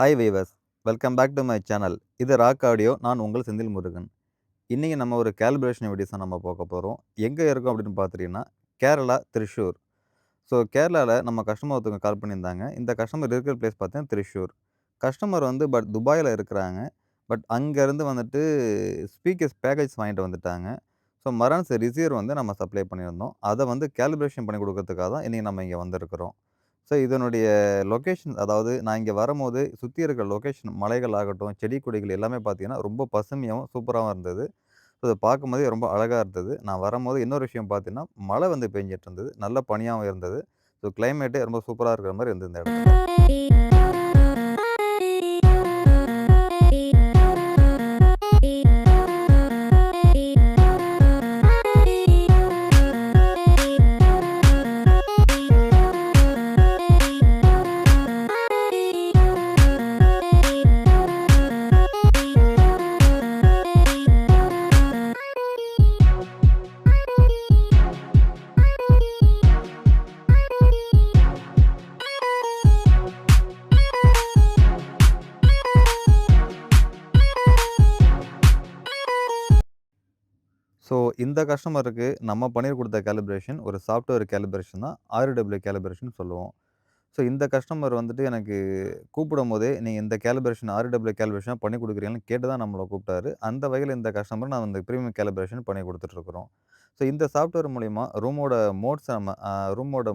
Hi viewers, welcome back to my channel. இது rock audio. நான் உங்கள் செந்தில் முருகன். இன்னைக்கு நம்ம ஒரு கேலிப்ரேஷன் வீடியோஸ் தான் நம்ம பார்க்க போறோம். எங்க இருக்கோம் அப்படின்னு பார்த்துட்டீங்கன்னா, கேரளா, திரிஷூர். ஸோ கேரளால நம்ம கஸ்டமர் ஒருத்தவங்க கால் பண்ணியிருந்தாங்க. இந்த கஸ்டமர் இருக்கிற பிளேஸ் பார்த்தீங்கன்னா திரிஷூர். கஸ்டமர் வந்து துபாயில இருக்கிறாங்க. பட் அங்கேருந்து வந்துட்டு ஸ்பீக்கர்ஸ் பேக்கேஜ் வாங்கிட்டு வந்துட்டாங்க. ஸோ மரான்ஸ் ரிசீவர் வந்து நம்ம சப்ளை பண்ணியிருந்தோம். அத வந்து கேலிப்ரேஷன் பண்ணி குடுக்கறதுக்காக தான் இன்னைக்கு நம்ம இங்க வந்திருக்கிறோம். ஸோ இதனுடைய லொகேஷன் அதாவது நான் இங்க வரும்போது சுத்தி இருக்கிற லொகேஷன் மலைகள் ஆகட்டும், செடி கொடிகள் எல்லாமே பார்த்தீங்கன்னா, ரொம்ப பசுமையாவும், சூப்பராவும் இருந்தது. ஸோ அத பார்க்கும்போதே ரொம்ப அழகா இருந்தது. நான் வரும்போது இன்னொரு விஷயம் பார்த்தீங்கன்னா, மழை வந்து பெஞ்சுட்டு இருந்தது. நல்ல பனியாவும் இருந்தது. ஸோ கிளைமேட்டே ரொம்ப சூப்பரா இருக்கிற மாரி இருந்தது இந்த இடத்துல. ஸோ இந்த கஸ்டமருக்கு நம்ம பண்ணி குடுத்த கேலிப்ரேஷன் ஒரு சாஃப்ட்வேர் கேலிப்ரேஷன் தான். RW கேலிப்ரேஷன் சொல்லுவோம். ஸோ இந்த கஸ்டமர் வந்துட்டு எனக்கு கூப்பிடும்போதே, "நீங்க இந்த கேலிப்ரேஷன் RW கேலிப்ரேஷனா பண்ணி குடுக்குறீங்களான்னு?" கேட்டு தான் நம்மள கூப்பிட்டாரு. அந்த வகையில இந்த கஸ்டமர் நான் இந்த பிரீமியம் கேலிப்ரேஷன் பண்ணி குடுத்துட்டுருக்குறோம். ஸோ இந்த சாஃப்ட்வேர் மூலியமா ரூமோட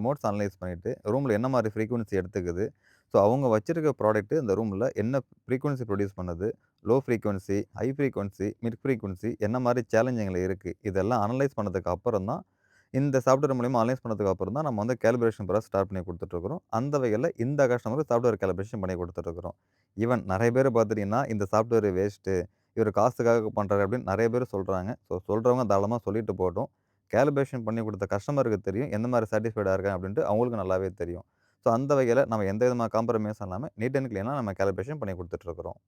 மோட்ஸ் அனலைஸ் பண்ணிட்டு, ரூம்ல என்ன மாரி ஃப்ரீக்வன்சி எடுத்துக்குது, ஸோ அவங்க வச்சிருக்க ப்ராடக்ட் இந்த ரூம்ல என்ன ஃப்ரீக்வன்சி ப்ரொடியூஸ் பண்ணுது, low frequency, high frequency, mid frequency என்ன மாரி சேலஞ்சுகள் இருக்கு, இதெல்லாம் அனலைஸ் பண்ணதுக்கு அப்புறம் தான் இந்த சாஃப்ட்வேர் மூலியமா அனலைஸ் பண்ணதுக்கு அப்புறம் தான் நம்ம வந்து கேலிப்ரேஷன் ப்ராசஸ் ஸ்டார்ட் பண்ணி குடுத்துட்டுருக்குறோம். அந்த வகையில இந்த கஸ்டமருக்கு சாஃப்ட்வேர் கேலிப்ரேஷன் பண்ணி குடுத்துட்டுருக்குறோம். ஈவன் நெறைய பேர் பார்த்துட்டீங்கன்னா, இந்த சாஃப்ட்வேர் வேஸ்ட்டு. இவரு காசுக்காக பண்றாரு அப்படின்னு நெறைய பேர் சொல்றாங்க. ஸோ சொல்றவங்க தாராளமா சொல்லிட்டு போகட்டும். கேலிப்ரேஷன் பண்ணி குடுத்த கஸ்டமருக்கு தெரியும். எந்த மாரி சாட்டிஸ்ஃபைடா இருக்கேன் அப்படின்ட்டு அவங்களுக்கும் நல்லாவே தெரியும். ஸோ அந்த வகையில நம்ம எந்த விதமான காம்ப்ரமைஸும் இல்லாம நீட் அண்ட் கிளீனா நம்ம கேலிப்ரேஷன் பண்ணி குடுத்துட்டுருக்குறோம்.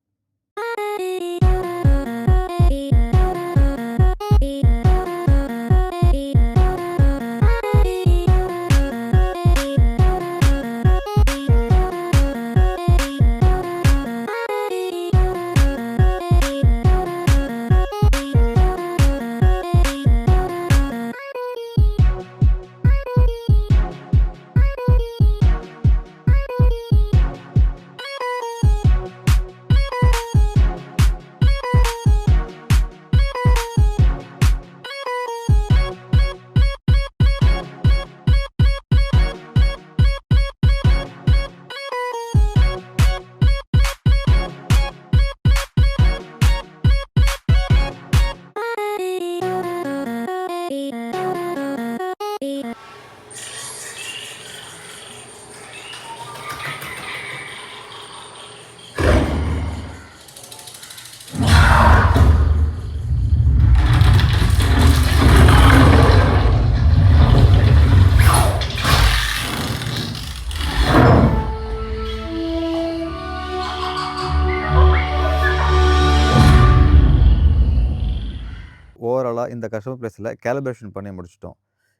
ஓவராலா இந்த கஸ்டமர் பிளேஸ்ல கேலிப்ரேஷன் பண்ணி முடிச்சுட்டோம்.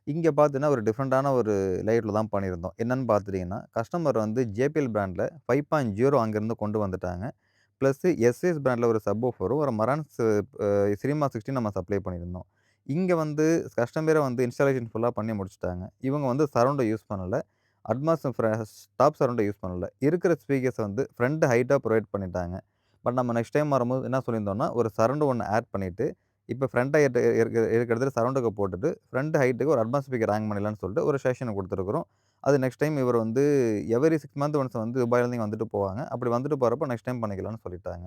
இங்க பார்த்தீங்கன்னா, ஒரு டிஃபரண்டான ஒரு லேயர்ல தான் பண்ணியிருந்தோம். என்னன்னு பார்த்துட்டீங்கன்னா, கஸ்டமர் வந்து JPL பிராண்ட்ல 5.0 அங்கேருந்து கொண்டு வந்துட்டாங்க. பிளஸ் எஸ்எஸ் பிராண்ட்ல ஒரு சப்வூஃபரும், ஒரு மரான்ஸ் சினிமா 16 நம்ம சப்ளை பண்ணியிருந்தோம். இங்க வந்து கஸ்டமரே வந்து இன்ஸ்டாலேஷன் ஃபுல்லா பண்ணி முடிச்சுட்டாங்க. இவங்க வந்து சரவுண்ட யூஸ் பண்ணல. அட்மாஸ் டாப் சரவுண்ட யூஸ் பண்ணல. இருக்கிற ஸ்பீக்கர்ஸ வந்து ஃப்ரண்ட் ஹைட்டா புரொவைட் பண்ணிட்டாங்க. பட் நம்ம நெக்ஸ்ட் டைம் வரும்போது என்ன சொல்லியிருந்தோம்னா, ஒரு சரவுண்ட் ஒண்ணு ஆட் பண்ணிட்டு இப்ப ஃப்ரண்ட் ஹைட் இருக்க இடத்துல சரவுண்டுக்கு போட்டுட்டு, ஃப்ரண்ட் ஹைட்டுக்கு ஒரு அட்வான்ஸ் ஸ்பீக்கர் ஹேங் பண்ணிடலான்னு சொல்லிட்டு ஒரு சஜஷன் குடுத்துருக்கிறோம். அது நெக்ஸ்ட் டைம் இவர் வந்து எவரி 6 மந்த் ஒன்ஸ் வந்து துபாயிலேருந்து இங்க வந்துட்டு போவாங்க. அப்படி வந்துட்டு போறப்போ நெக்ஸ்ட் டைம் பண்ணிக்கலாம்னு சொல்லிட்டாங்க.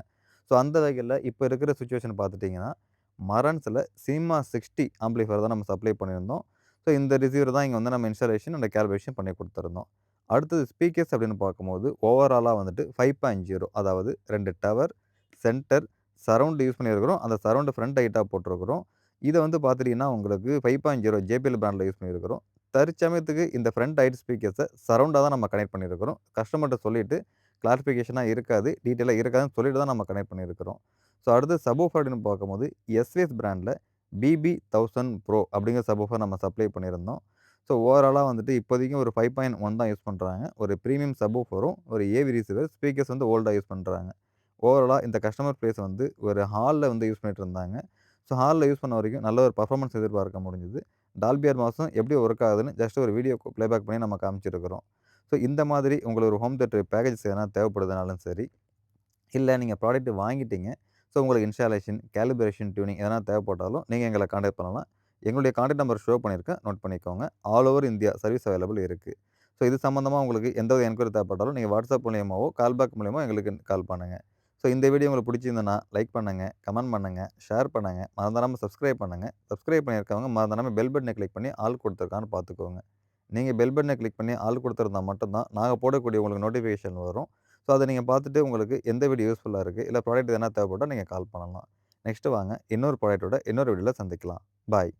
ஸோ அந்த வகையில இப்ப இருக்கிற சிச்சுவேஷன் பார்த்துட்டீங்கன்னா, மரான்ஸ்ல சினிமா 60 ஆம்பிளிஃபையர் தான் நம்ம சப்ளை பண்ணியிருந்தோம். ஸோ இந்த ரிசீவர் தான் இங்க வந்து நம்ம இன்ஸ்டாலேஷன் அண்ட் கேலிப்ரேஷன் பண்ணி குடுத்துருந்தோம். அடுத்தது ஸ்பீக்கர்ஸ் அப்படின்னு பார்க்கும்போது, ஓவராலா வந்துட்டு 5.0 அதாவது 2 டவர், சென்டர், சரவுண்ட் யூஸ் பண்ணியிருக்கிறோம். அந்த சரவுண்ட் ஃப்ரண்ட் ஹைட்டா போட்டிருக்கிறோம். இத வந்து பார்த்துட்டீங்கன்னா, உங்களுக்கு 5.0 JBL பிராண்ட்ல யூஸ் பண்ணியிருக்கிறோம். தற்சமயத்துக்கு இந்த ஃப்ரண்ட் ஹைட் ஸ்பீக்கர்ஸ சரவுண்டா தான் நம்ம கனெக்ட் பண்ணியிருக்கிறோம். கஸ்டமர்ட்ட சொல்லிட்டு கிளாரிஃபிகேஷனா இருக்காது, டீட்டெயிலா இருக்காதுன்னு சொல்லிட்டு தான் நம்ம கனெக்ட் பண்ணியிருக்கிறோம். ஸோ அடுத்து சப்வூஃபர் அப்படின்னு பார்க்கும்போது, எஸ்விஎஸ் பிராண்ட்ல BB1000 Pro அப்படிங்கிற சப்வூஃபர் நம்ம சப்ளை பண்ணியிருந்தோம். ஸோ ஓவராலா வந்துட்டு இப்போதைக்கு ஒரு 5.1 தான் யூஸ் பண்றாங்க. ஒரு பிரீமியம் சப்வூஃபரும், ஒரு ஏவி ரிசீவர், ஸ்பீக்கர்ஸ் வந்து ஓல்டா யூஸ் பண்றாங்க. ஓவராலா இந்த கஸ்டமர் பிளேஸ் வந்து ஒரு ஹால்ல வந்து யூஸ் பண்ணிட்டு இருந்தாங்க. ஸோ ஹால்ல யூஸ் பண்ண வரைக்கும் நல்ல ஒரு பெர்ஃபார்மன்ஸ் எதிர்பார்க்க முடிஞ்சது. டால்பி அட்மாஸும் எப்படி ஒர்க் ஆகுதுன்னு ஜஸ்ட் ஒரு வீடியோ ப்ளேபேக் பண்ணி நம்ம காமிச்சிருக்கிறோம். ஸோ இந்த மாதிரி உங்களுக்கு ஒரு ஹோம் தியேட்டர் பேக்கேஜஸ் எதனா தேவைப்படுதுனாலும் சரி, இல்ல நீங்க ப்ராடக்ட் வாங்கிட்டீங்க. ஸோ உங்களுக்கு இன்ஸ்டாலேஷன், கேலிப்ரேஷன், டியூனிங் எதனா தேவைப்பட்டாலும் நீங்க எங்கள கான்டாக்ட் பண்ணலாம். எங்களுடைய கான்டாக்ட் நம்பர் ஷோ பண்ணியிருக்கேன். நோட் பண்ணிக்கோங்க. All over India service available இருக்கு. ஸோ இது சம்மந்தமா உங்களுக்கு எந்த ஒரு என்குயரி தேவைப்பட்டாலும் நீங்க WhatsApp மூலியமாவோ, கால் பேக் மூலியமா எங்களுக்கு கால் பண்ணுங்க. ஸோ இந்த வீடியோ உங்களுக்கு பிடிச்சிருந்ததுன்னா, லைக் பண்ணுங்க, கமெண்ட் பண்ணுங்க, ஷேர் பண்ணுங்க. மறந்துடாம சப்ஸ்கிரைப் பண்ணுங்க. சப்ஸ்கிரைப் பண்ணியிருக்கவங்க மறந்துடாம பெல் பட்டன கிளிக் பண்ணி ஆல் குடுத்துருக்கான்னு பார்த்துக்கோங்க. நீங்க பெல் பட்டன கிளிக் பண்ணி ஆல் குடுத்திருந்தா மட்டும் தான், நாங்க போடக்கூடிய உங்களுக்கு நோட்டிஃபிகேஷன் வரும். ஸோ அத நீங்க பார்த்துட்டு உங்களுக்கு எந்த வீடியோ யூஸ்ஃபுல்லா இருக்கு, இல்ல ப்ராடக்ட் எதனா தேவைப்பட்டா நீங்க கால் பண்ணலாம். நெக்ஸ்ட் வாங்க இன்னொரு ப்ராடக்ட்டோட இன்னொரு வீடியோல சந்திக்கலாம். பாய்.